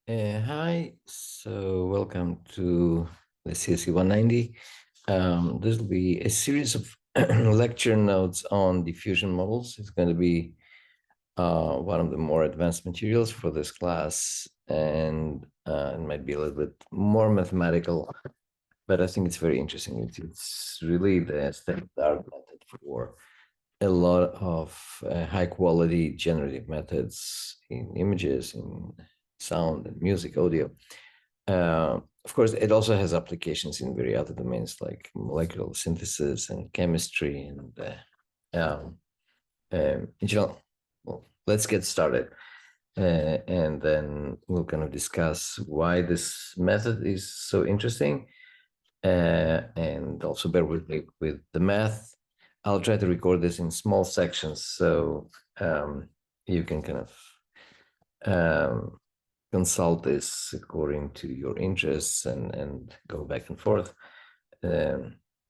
Hi, so welcome to the CSE 190. This will be a series of lecture notes on diffusion models. It's going to be one of the more advanced materials for this class, and it might be a little bit more mathematical, but I think it's very interesting. It's really the state-of-the-art method for a lot of high quality generative methods in images, in sound and music, audio. Of course, it also has applications in very other domains like molecular synthesis and chemistry and in general. Well, let's get started. And then we'll kind of discuss why this method is so interesting, and also bear with me with the math. I'll try to record this in small sections so you can kind of consult this according to your interests and go back and forth.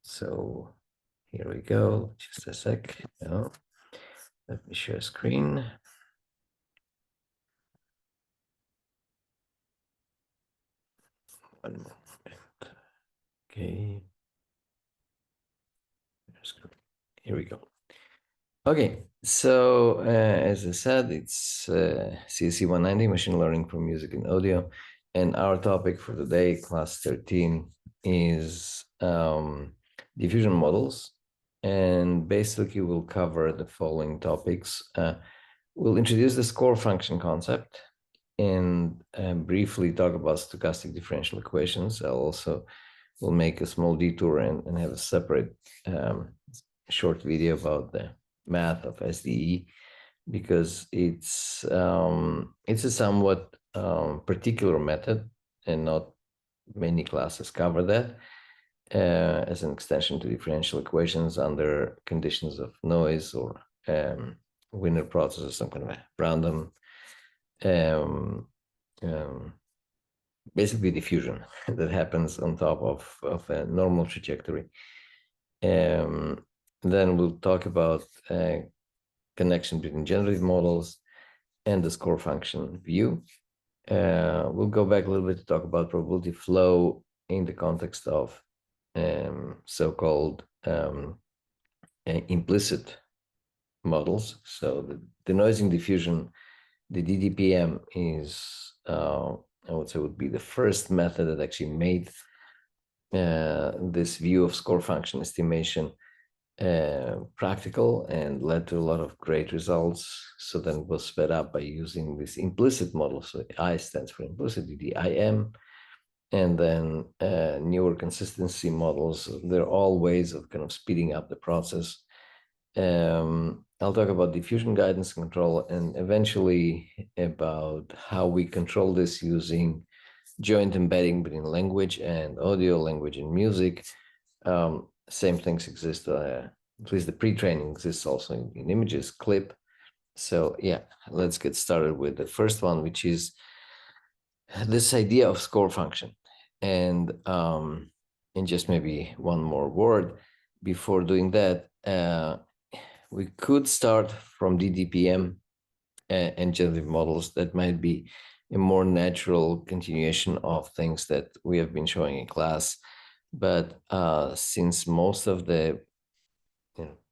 So here we go. Just a sec. Oh, let me share screen. One moment. Okay. Here we go. Okay, so as I said, it's CSE 190, Machine Learning for Music and Audio. And our topic for today, class 13, is diffusion models. And basically, we'll cover the following topics. We'll introduce the score function concept and briefly talk about stochastic differential equations. I'll also will make a small detour and have a separate short video about the math of SDE, because it's a somewhat particular method, and not many classes cover that as an extension to differential equations under conditions of noise or Wiener process or some kind of a random basically diffusion that happens on top of a normal trajectory. Then we'll talk about connection between generative models and the score function view. We'll go back a little bit to talk about probability flow in the context of so-called implicit models. So the denoising diffusion, the DDPM, is I would say would be the first method that actually made this view of score function estimation practical and led to a lot of great results. So then it was sped up by using this implicit model. So I stands for implicit, DDIM, and then newer consistency models. They're all ways of kind of speeding up the process. I'll talk about diffusion guidance control, and eventually about how we control this using joint embedding between language and audio, language and music. Same things exist, at least the pre-training exists also in images, clip. So yeah, let's get started with the first one, which is this idea of score function. And just maybe one more word before doing that, we could start from DDPM and generative models. That might be a more natural continuation of things that we have been showing in class. But since most of the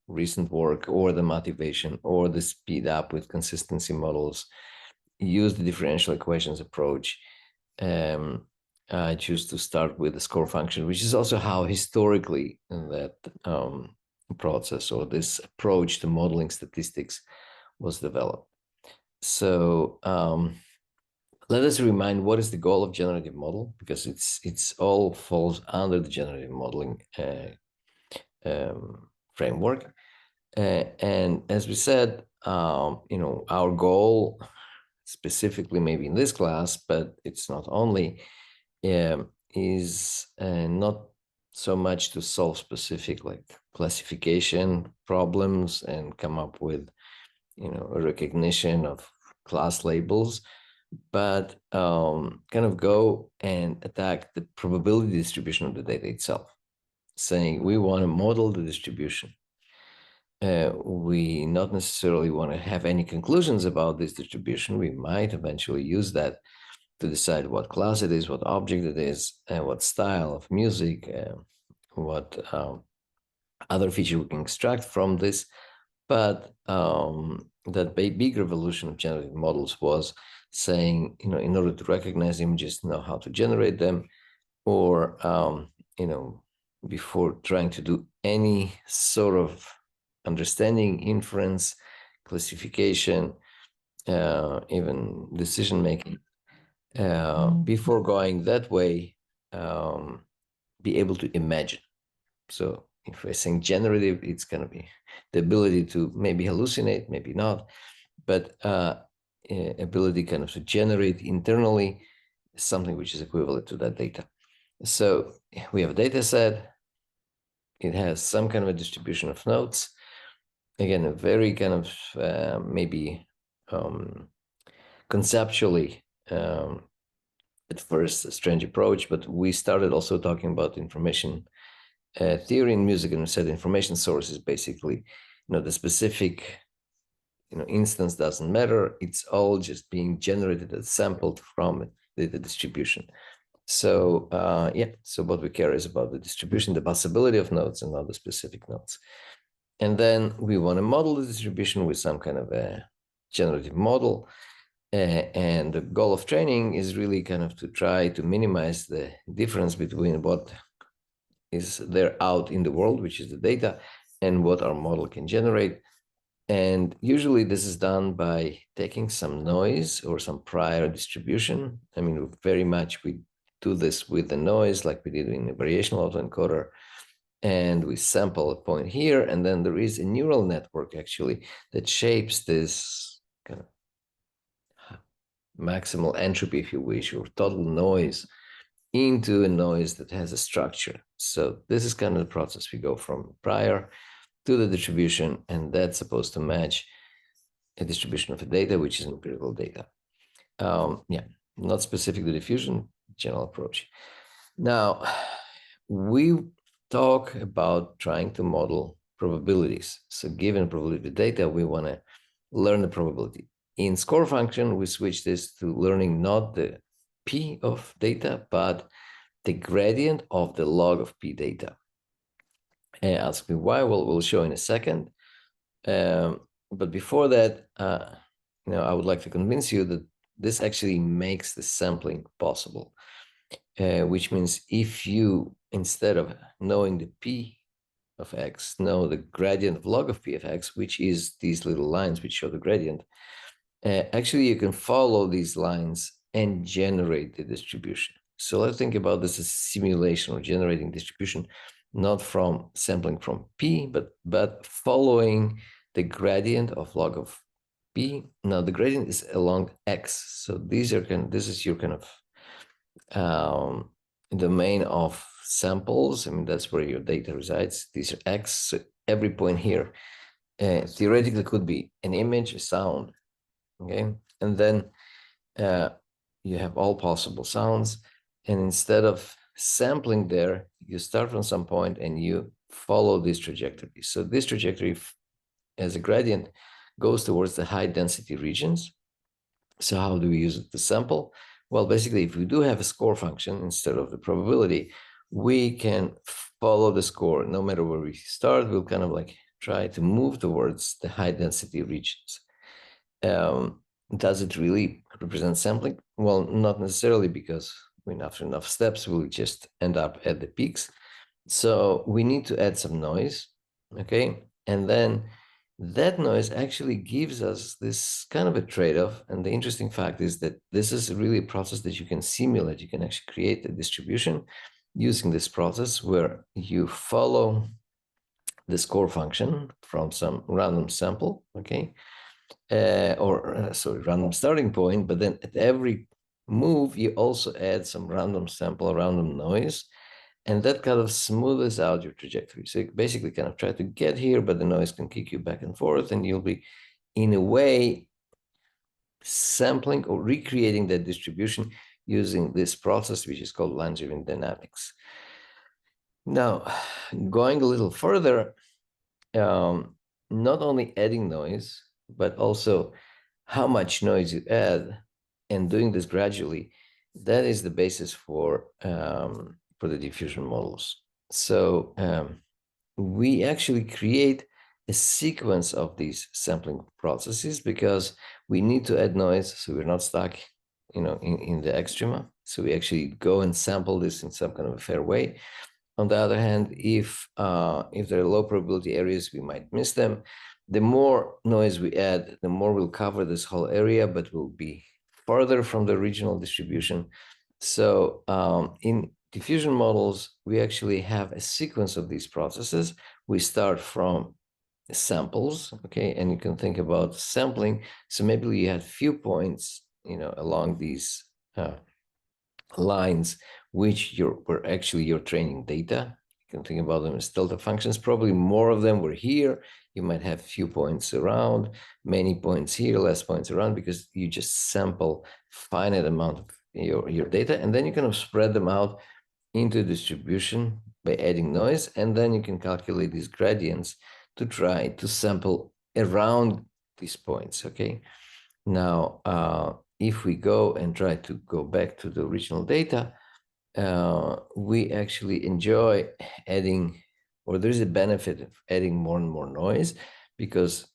recent work or the motivation or the speed up with consistency models use the differential equations approach, I choose to start with the score function, which is also how historically that process or this approach to modeling statistics was developed. So let us remind what is the goal of generative model, because it's all falls under the generative modeling framework. And as we said, our goal specifically maybe in this class, but it's not only, is not so much to solve specific like classification problems and come up with a recognition of class labels, but kind of go and attack the probability distribution of the data itself, saying we want to model the distribution. We not necessarily want to have any conclusions about this distribution. We might eventually use that, to decide what class it is, what object it is, and what style of music, what other feature we can extract from this. But that big revolution of generative models was saying, in order to recognize images, know how to generate them, or before trying to do any sort of understanding, inference, classification, even decision making, before going that way, be able to imagine. So if we're saying generative, it's going to be the ability to maybe hallucinate, maybe not, but ability kind of to generate internally something which is equivalent to that data. So we have a data set. It has some kind of a distribution of nodes. Again, a very kind of maybe conceptually at first a strange approach, but we started also talking about information theory in music, and we said information source is basically, the specific, instance doesn't matter. It's all just being generated and sampled from the distribution. So so what we care is about the distribution, the possibility of nodes, and not the specific nodes. And then we want to model the distribution with some kind of a generative model. And the goal of training is really kind of to try to minimize the difference between what is there out in the world, which is the data, and what our model can generate. And usually this is done by taking some noise or some prior distribution. I mean, very much we do this with the noise, like we did in the variational autoencoder, and we sample a point here, and then there is a neural network actually that shapes this kind of maximal entropy, if you wish, or total noise into a noise that has a structure. So this is kind of the process. We go from prior to the distribution, and that's supposed to match a distribution of the data, which is empirical data. Not specific to diffusion, general approach. Now, we talk about trying to model probabilities. So given probability data, we want to learn the probability. In score function, we switch this to learning not the P of data, but the gradient of the log of P data. And ask me why, well, we'll show in a second. But before that, I would like to convince you that this actually makes the sampling possible, which means if you, instead of knowing the P of X, know the gradient of log of P of X, which is these little lines which show the gradient, actually you can follow these lines and generate the distribution. So let's think about this as simulation or generating distribution, not from sampling from P, but following the gradient of log of P. Now the gradient is along X. So this is your kind of domain of samples. I mean, that's where your data resides. These are X. So every point here theoretically could be an image, a sound, okay? And then you have all possible sounds. And instead of sampling there, you start from some point and you follow this trajectory. So this trajectory as a gradient goes towards the high density regions. So how do we use it to sample? Well, basically, if we do have a score function instead of the probability, we can follow the score. No matter where we start, we'll kind of like try to move towards the high density regions. Does it really represent sampling? Well, not necessarily, because after enough steps, we'll just end up at the peaks. So we need to add some noise, okay? And then that noise actually gives us this kind of a trade-off. And the interesting fact is that this is really a process that you can simulate. You can actually create a distribution using this process where you follow the score function from some random sample, okay? Random starting point, but then at every move, you also add some random sample, random noise, and that kind of smooths out your trajectory. So you basically kind of try to get here, but the noise can kick you back and forth, and you'll be, in a way, sampling or recreating that distribution using this process, which is called line-driven dynamics. Now, going a little further, not only adding noise, but also how much noise you add, and doing this gradually that is the basis for the diffusion models. So we actually create a sequence of these sampling processes because we need to add noise, so we're not stuck, in the extrema. So we actually go and sample this in some kind of a fair way. On the other hand, if there are low probability areas, we might miss them. The more noise we add, the more we'll cover this whole area, but we'll be further from the original distribution. So in diffusion models, we actually have a sequence of these processes. We start from samples, okay, and you can think about sampling. So maybe you had few points, along these lines, which were actually your training data. You can think about them as delta functions. Probably more of them were here. You might have few points around, many points here, less points around, because you just sample finite amount of your data, and then you kind of spread them out into distribution by adding noise, and then you can calculate these gradients to try to sample around these points, okay? Now, if we go and try to go back to the original data, we actually enjoy adding, or there's a benefit of adding more and more noise, because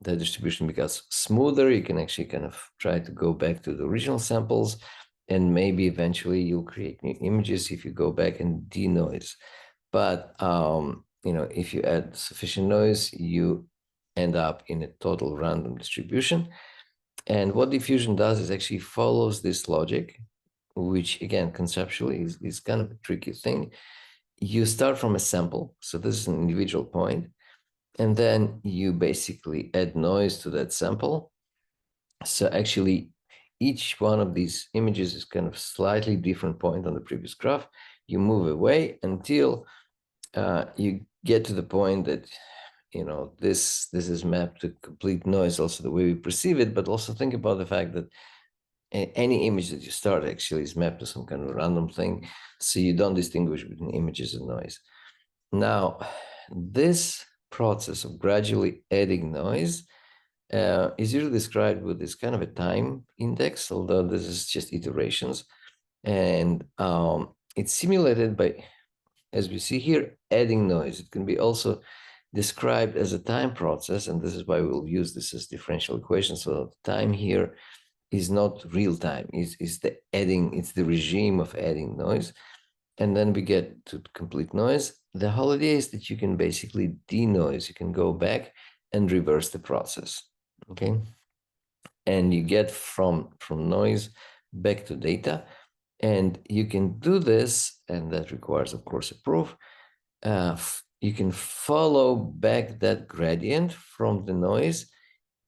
the distribution becomes smoother. You can actually kind of try to go back to the original samples, and maybe eventually you'll create new images if you go back and denoise. But if you add sufficient noise, you end up in a total random distribution. And what diffusion does is actually follows this logic, which again, conceptually is kind of a tricky thing. You start from a sample. So this is an individual point. And then you basically add noise to that sample. So actually, each one of these images is kind of slightly different point on the previous graph. You move away until you get to the point that this is mapped to complete noise, also the way we perceive it, but also think about the fact that any image that you start actually is mapped to some kind of random thing, so you don't distinguish between images and noise. Now, this process of gradually adding noise is usually described with this kind of a time index, although this is just iterations, and it's simulated by, as we see here, adding noise. It can be also described as a time process, and this is why we'll use this as differential equation. So time here is not real time, is the adding, it's the regime of adding noise. And then we get to complete noise. The whole idea is that you can basically denoise, you can go back and reverse the process, okay? And you get from noise back to data. And you can do this, and that requires, of course, a proof. You can follow back that gradient from the noise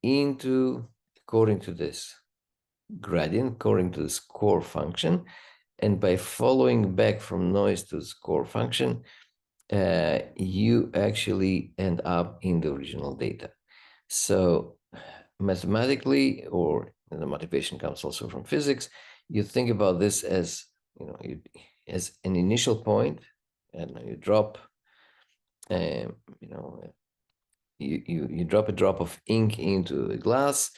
according to this gradient, according to the score function. And by following back from noise to the score function, you actually end up in the original data. So mathematically, or the motivation comes also from physics, you think about this as, as an initial point, and you drop, you drop a drop of ink into a glass,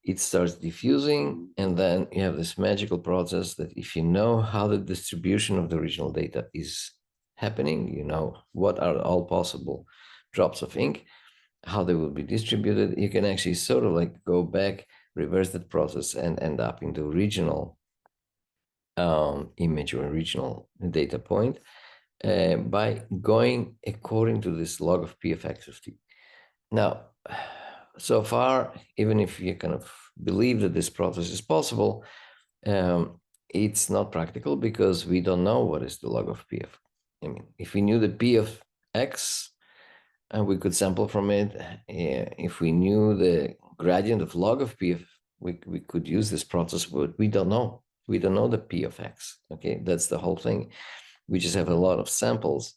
it starts diffusing, and then you have this magical process that if you know how the distribution of the original data is happening, what are all possible drops of ink, how they will be distributed, you can actually sort of like go back, reverse that process, and end up in the original image or original data point by going according to this log of p of x of t. Now, so far, even if you kind of believe that this process is possible, it's not practical because we don't know what is the log of p of. I mean, if we knew the p of x, and we could sample from it. If we knew the gradient of log of p of, we could use this process, but we don't know. We don't know the p of x. Okay, that's the whole thing. We just have a lot of samples.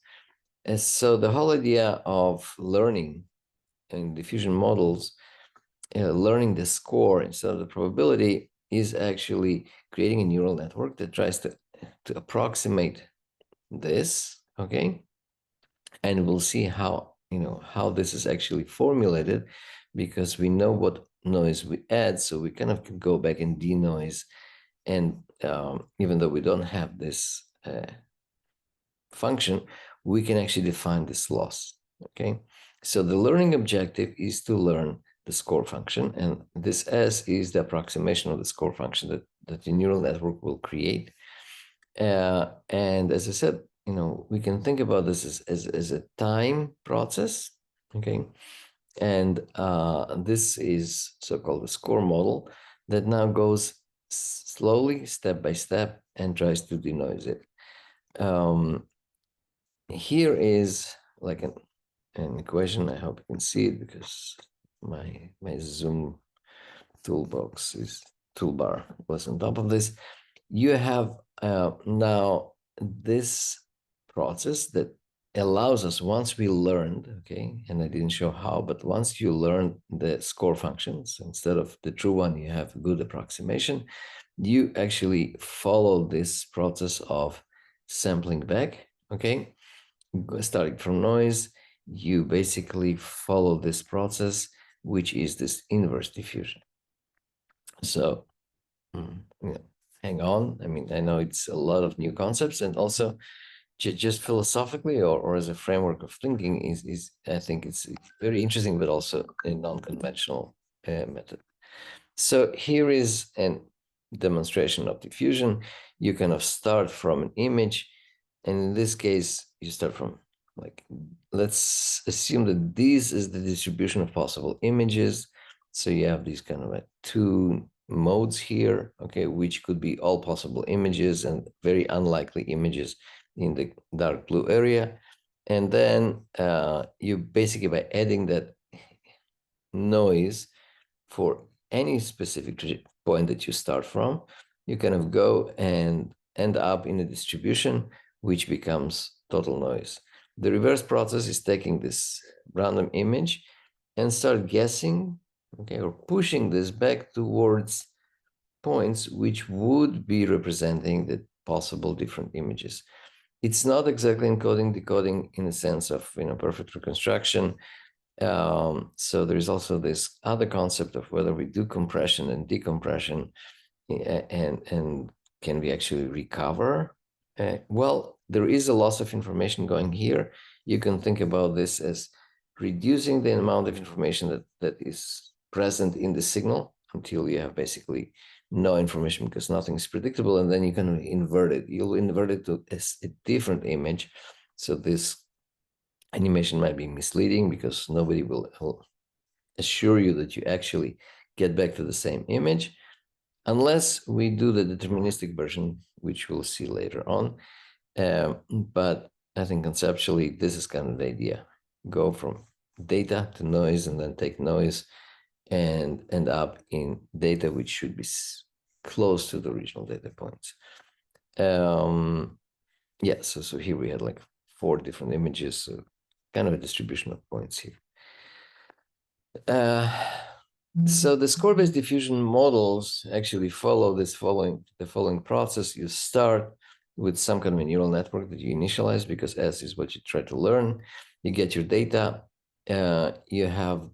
And so the whole idea of learning in diffusion models, learning the score instead of the probability, is actually creating a neural network that tries to approximate this, okay? And we'll see how this is actually formulated, because we know what noise we add, so we kind of can go back and denoise And even though we don't have this function, we can actually define this loss. Okay, so the learning objective is to learn the score function, and this S is the approximation of the score function that the neural network will create. And as I said, we can think about this as a time process. Okay, and this is so-called the score model that now goes slowly, step by step, and tries to denoise it. Here is like an equation. I hope you can see it because my Zoom toolbar was on top of this. You have now this process that allows us, once we learned, okay, and I didn't show how, but once you learn the score functions, instead of the true one, you have a good approximation, you actually follow this process of sampling back, okay, starting from noise. You basically follow this process, which is this inverse diffusion. So hang on. I mean, I know it's a lot of new concepts, and also just philosophically or as a framework of thinking is I think it's very interesting, but also a non-conventional method. So here is a demonstration of diffusion. You kind of start from an image, and in this case, you start from, like, let's assume that this is the distribution of possible images. So you have these kind of two modes here, okay, which could be all possible images and very unlikely images in the dark blue area. And then you basically, by adding that noise for any specific point that you start from, you kind of go and end up in a distribution which becomes total noise. The reverse process is taking this random image and start guessing, okay, or pushing this back towards points which would be representing the possible different images. It's not exactly encoding decoding in the sense of perfect reconstruction. So there's also this other concept of whether we do compression and decompression, and can we actually recover? Well, there is a loss of information going here. You can think about this as reducing the amount of information that is present in the signal until you have basically no information because nothing is predictable, and then you can invert it. You'll invert it to a different image. So this animation might be misleading because nobody will assure you that you actually get back to the same image unless we do the deterministic version, which we'll see later on. But I think conceptually, this is kind of the idea. Go from data to noise, and then take noise and end up in data which should be close to the original data points. Yeah, so here we had like 4 different images, so kind of a distribution of points here. So the score-based diffusion models actually follow the following process. You start with some kind of a neural network that you initialize, because S is what you try to learn. You get your data. You have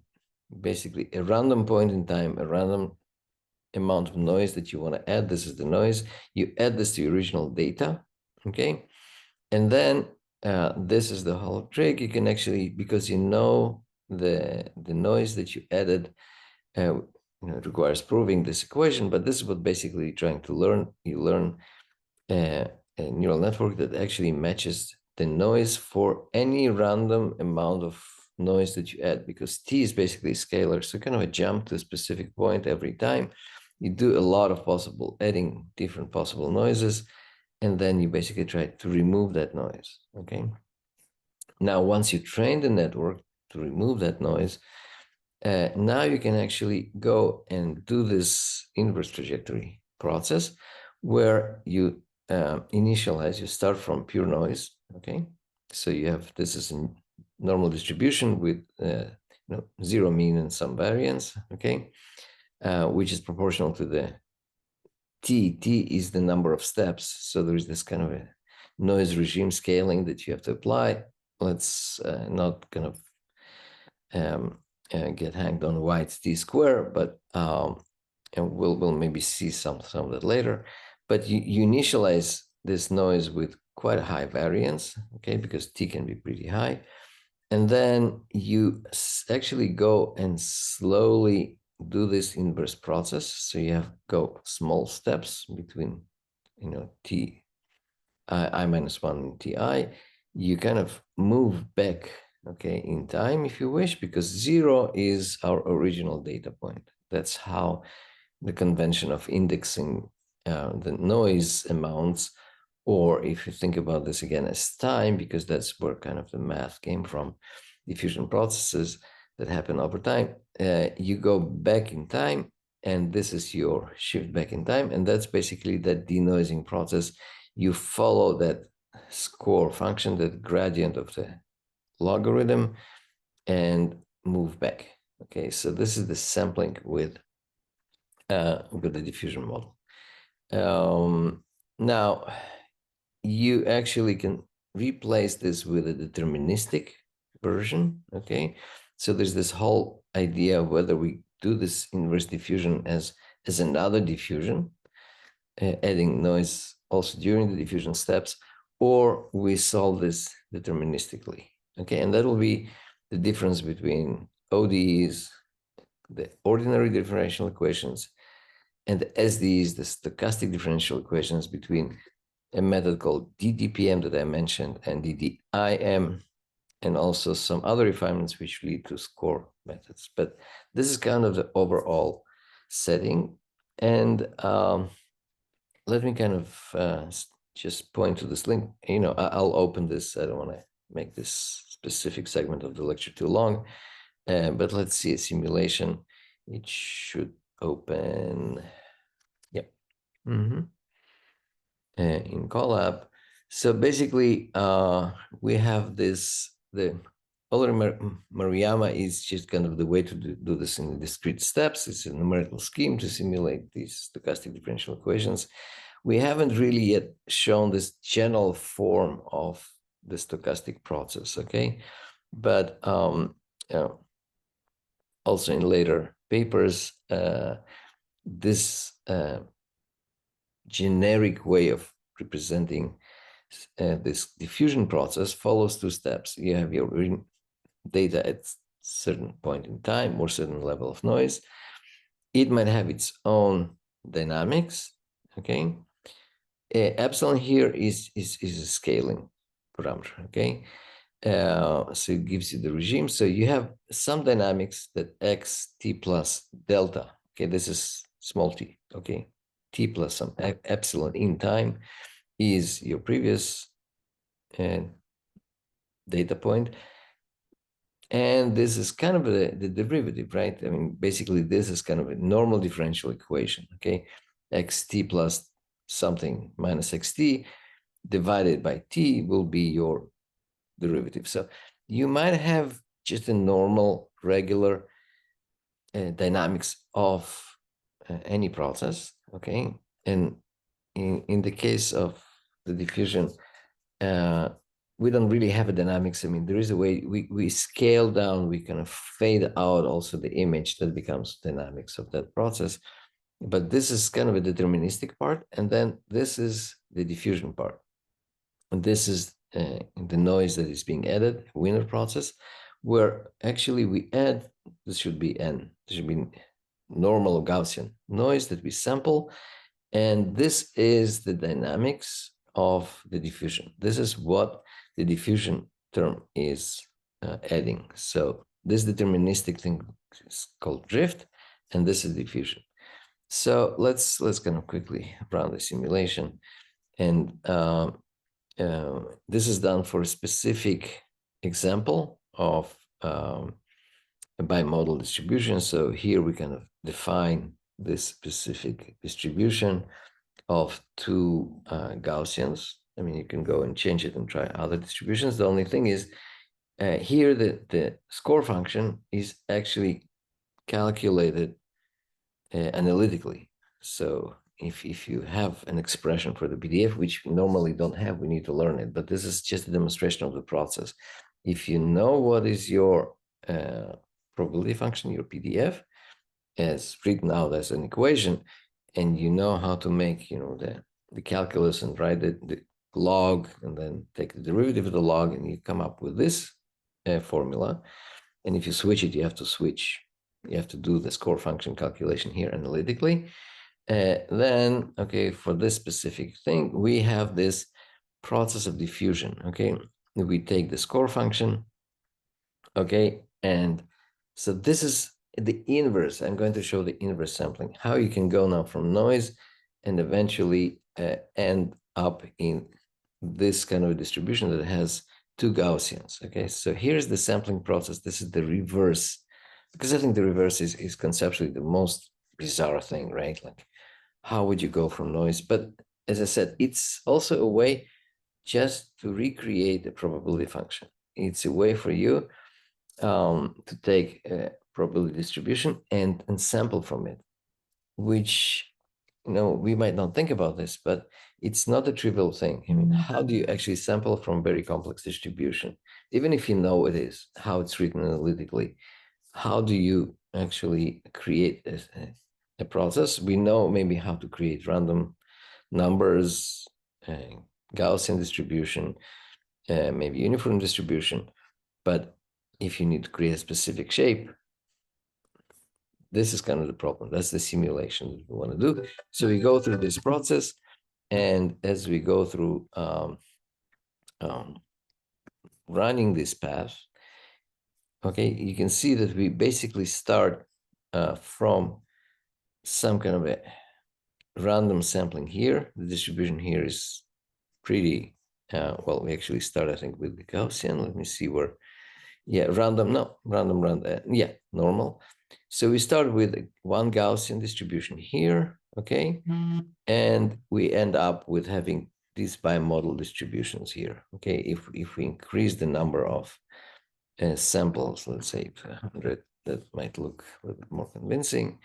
basically a random point in time, a random amount of noise that you want to add. This is the noise. You add this to your original data, okay? And then this is the whole trick. You can actually, because you know the noise that you added, it requires proving this equation, but this is what basically you're trying to learn. You learn a neural network that actually matches the noise for any random amount of noise that you add, because T is basically scalar. So kind of a jump to a specific point every time. You do a lot of adding different possible noises, and then you basically try to remove that noise, okay? Now, once you train the network to remove that noise, now you can actually go and do this inverse trajectory process where you initialize, you start from pure noise, okay? So you have, this is a normal distribution with zero mean and some variance, okay? Which is proportional to the T. T is the number of steps. So there's this kind of a noise regime scaling that you have to apply. Let's not kind of get hanged on why it's T square, but and we'll maybe see some of that later. But you initialize this noise with quite a high variance, okay, because T can be pretty high. And then you actually go and slowly do this inverse process. So you have go small steps between, T, I minus 1 and Ti. You kind of move back, okay, in time if you wish, because 0 is our original data point. That's how the convention of indexing the noise amounts, or if you think about this again as time, because that's where kind of the math came from, diffusion processes that happen over time, you go back in time, and this is your shift back in time, and that's basically that denoising process. You follow that score function, that gradient of the logarithm, and move back. Okay, so this is the sampling with the diffusion model. Now, you actually can replace this with a deterministic version, okay? So there's this whole idea of whether we do this inverse diffusion as another diffusion, adding noise also during the diffusion steps, or we solve this deterministically, okay? And that will be the difference between ODEs, the ordinary differential equations, and the SDEs, the stochastic differential equations, between a method called DDPM that I mentioned and DDIM, and also some other refinements which lead to score methods. But this is kind of the overall setting. And let me kind of just point to this link. I'll open this. I don't want to make this specific segment of the lecture too long, but let's see a simulation. It should open. Yep. In Colab. So basically, we have this, the Euler Maruyama is just kind of the way to do this in discrete steps. It's a numerical scheme to simulate these stochastic differential equations. We haven't really yet shown this general form of the stochastic process, okay? But also in later papers, this generic way of representing this diffusion process follows two steps. You have your data at certain point in time or certain level of noise. It might have its own dynamics, okay? Epsilon here is a scaling parameter, okay? So it gives you the regime. So you have some dynamics that x t plus delta, okay? This is small t, okay? T plus some epsilon in time is your previous data point. And this is kind of the derivative, right? I mean, basically, this is kind of a normal differential equation, okay? Xt plus something minus xt divided by t will be your derivative. So you might have just a normal, regular dynamics of any process, okay? And in the case of the diffusion, we don't really have a dynamics. I mean, there is a way we scale down, we kind of fade out also the image that becomes dynamics of that process. But this is kind of a deterministic part. And then this is the diffusion part. And this is the noise that is being added, Wiener process, where actually we add, this should be N, this should be normal Gaussian noise that we sample. And this is the dynamics of the diffusion. This is what the diffusion term is adding. So this deterministic thing is called drift, and this is diffusion. So let's kind of quickly run the simulation. And this is done for a specific example of a bimodal distribution. So here we kind of define this specific distribution of two Gaussians. I mean, you can go and change it and try other distributions. The only thing is here the score function is actually calculated analytically. So if you have an expression for the PDF, which we normally don't have, we need to learn it. But this is just a demonstration of the process. If you know what is your probability function, your PDF, as written out as an equation, and you know how to make, the calculus and write the log and then take the derivative of the log, and you come up with this formula. And if you switch it, you have to do the score function calculation here analytically. Then, okay, for this specific thing, we have this process of diffusion, okay? We take the score function, okay, and so this is the inverse. I'm going to show the inverse sampling, how you can go now from noise and eventually end up in this kind of a distribution that has two Gaussians, okay? So here's the sampling process. This is the reverse, because I think the reverse is conceptually the most bizarre thing, right? Like, how would you go from noise? But as I said, it's also a way just to recreate the probability function. It's a way for you to take a probability distribution and sample from it, which, we might not think about this, but it's not a trivial thing. I mean, how do you actually sample from very complex distribution? Even if you know it is, how it's written analytically, how do you actually create a process? We know maybe how to create random numbers, Gaussian distribution, maybe uniform distribution. But if you need to create a specific shape, this is kind of the problem. That's the simulation that we want to do. So we go through this process, and as we go through running this path, okay, you can see that we basically start from some kind of a random sampling here. The distribution here is pretty, well, we actually start, I think, with the Gaussian. Let me see where, yeah, random, yeah, normal. So we start with one Gaussian distribution here, okay? And we end up with having these bimodal distributions here, okay? If we increase the number of samples, let's say 100, that might look a little bit more convincing,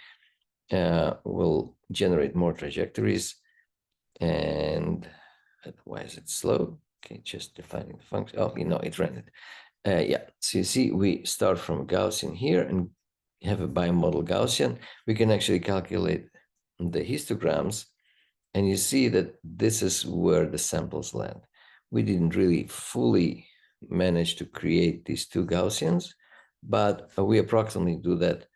will generate more trajectories. And why is it slow? Okay, just defining the function. Oh, it ran it. Yeah, so you see, we start from Gaussian here and have a bimodal Gaussian. We can actually calculate the histograms, and you see that this is where the samples land. We didn't really fully manage to create these two Gaussians, but we approximately do that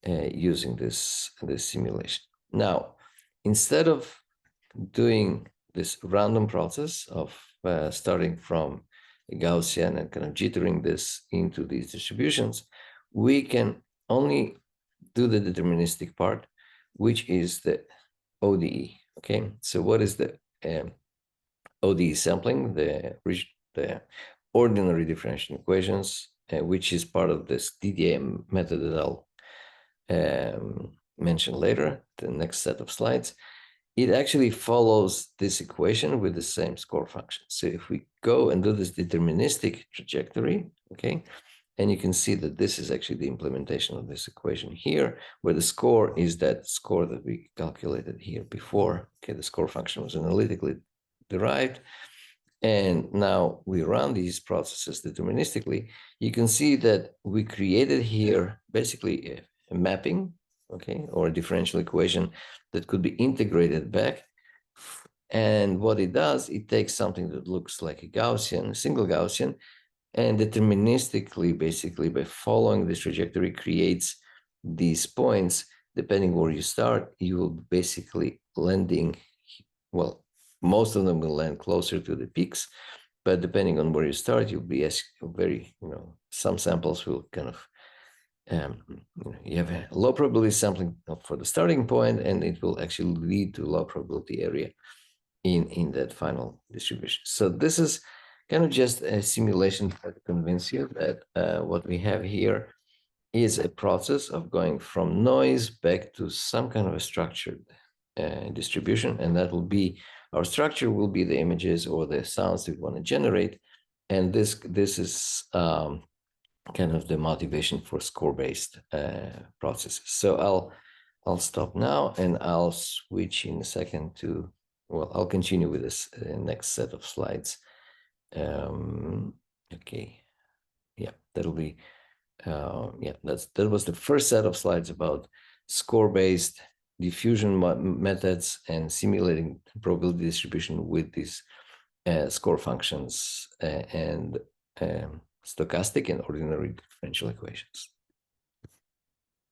using this simulation. Now, instead of doing this random process of starting from Gaussian and kind of jittering this into these distributions, we can only do the deterministic part, which is the ODE. Okay, so what is the ODE sampling? The ordinary differential equations, which is part of this DDA method that I'll mention later, the next set of slides. It actually follows this equation with the same score function. So if we go and do this deterministic trajectory, okay, and you can see that this is actually the implementation of this equation here, where the score is that score that we calculated here before. Okay, the score function was analytically derived. And now we run these processes deterministically. You can see that we created here basically a mapping, okay, or a differential equation that could be integrated back. And what it does, it takes something that looks like a Gaussian, a single Gaussian, and deterministically, basically by following this trajectory, creates these points. Depending where you start, you will basically landing, well, most of them will land closer to the peaks, but depending on where you start, you'll be very, some samples will kind of, you have a low probability sampling for the starting point, and it will actually lead to low probability area in that final distribution. So this is kind of just a simulation to convince you that what we have here is a process of going from noise back to some kind of a structured distribution, and that will be, our structure will be the images or the sounds that we want to generate, and this is kind of the motivation for score-based processes. So I'll stop now, and I'll switch in a second to, well, I'll continue with this next set of slides. Okay, yeah, that'll be, yeah, that was the first set of slides about score-based diffusion methods and simulating probability distribution with these score functions and stochastic and ordinary differential equations.